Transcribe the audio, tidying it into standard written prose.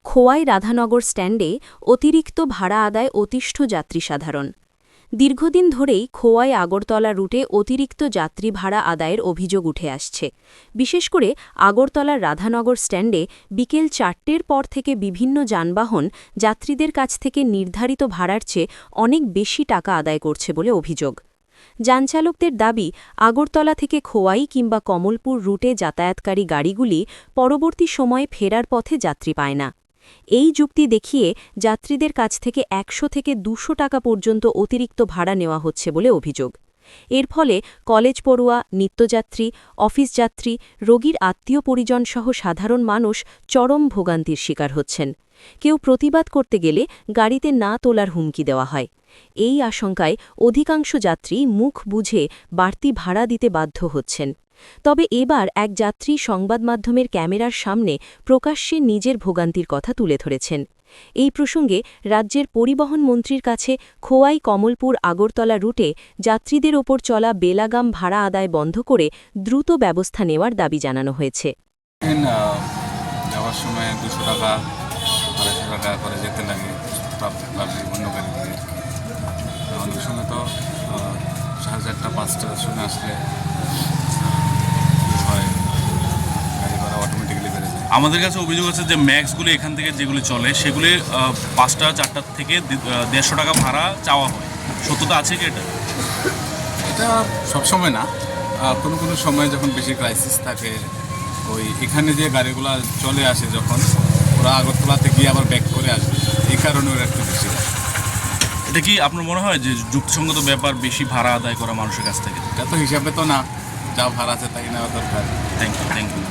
খোয়াই রাধানগর স্ট্যান্ডে অতিরিক্ত ভাড়া আদায় অতিষ্ঠ যাত্রী সাধারণ। দীর্ঘদিন ধরেই খোয়াই আগরতলা রুটে অতিরিক্ত যাত্রী ভাড়া আদায়ের অভিযোগ উঠে আসছে। বিশেষ করে আগরতলার রাধানগর স্ট্যান্ডে বিকেল ৪টের পর থেকে বিভিন্ন যানবাহন যাত্রীদের কাছ থেকে নির্ধারিত ভাড়ার চেয়ে অনেক বেশি টাকা আদায় করছে বলে অভিযোগ। যানচালকদের দাবি, আগরতলা থেকে খোয়াই কিংবা কমলপুর রুটে যাতায়াতকারী গাড়িগুলি পরবর্তী সময়ে ফেরার পথে যাত্রী পায় না। এই যুক্তি দেখিয়ে যাত্রীদের কাছ থেকে ১০০ থেকে ২০০ টাকা পর্যন্ত অতিরিক্ত ভাড়া নেওয়া হচ্ছে বলে অভিযোগ। এর ফলে কলেজ পড়ুয়া, নিত্যযাত্রী, অফিস যাত্রী, রোগীর আত্মীয় পরিজনসহ সাধারণ মানুষ চরম ভোগান্তির শিকার হচ্ছেন। কেউ প্রতিবাদ করতে গেলে গাড়িতে না তোলার হুমকি দেওয়া হয়। এই আশঙ্কায় অধিকাংশ যাত্রী মুখ বুঝে বাড়তি ভাড়া দিতে বাধ্য হচ্ছেন। তবে এবার এক যাত্রী সংবাদমাধ্যমের ক্যামেরার সামনে প্রকাশ্যে নিজের ভোগান্তির কথা তুলে ধরেছেন। এই প্রসঙ্গে রাজ্যের পরিবহন মন্ত্রীর কাছে খোয়াই কমলপুর আগরতলা রুটে যাত্রীদের ওপর চলা বেলাগাম ভাড়া আদায় বন্ধ করে দ্রুত ব্যবস্থা নেওয়ার দাবি জানানো হয়েছে। যাওয়ার সময় 200 টাকা 250 টাকা করে যেতে লাগে অন্য গাড়ি থেকে। আমাদের সঙ্গে তো 4:30 5টার সময় আসলে হয়, গাড়ি ভাড়া অটোমেটিক্যালি বেড়ে যায়। আমাদের কাছে অভিযোগ আছে যে ম্যাক্সগুলি এখান থেকে যেগুলি চলে সেগুলি 5টা 4টা থেকে 150 টাকা ভাড়া চাওয়া হয়। সত্যতা আছে কি এটা সবসময় না, কোনো কোনো সময় যখন বেশি ক্রাইসিস থাকে, ওই এখানে যে গাড়িগুলো চলে আসে যখন ওরা আগরতলাতে গিয়ে আবার ব্যাক করে আসবে, এই কারণে ওরা একটু বেশি হয়। এটা কি আপনার মনে হয় যে যুক্তিসঙ্গত ব্যাপার বেশি ভাড়া আদায় করা মানুষের কাছ থেকে? এটা তো হিসাবে তো না, যা ভাড়া আছে তাই নেওয়া দরকার। Thank you.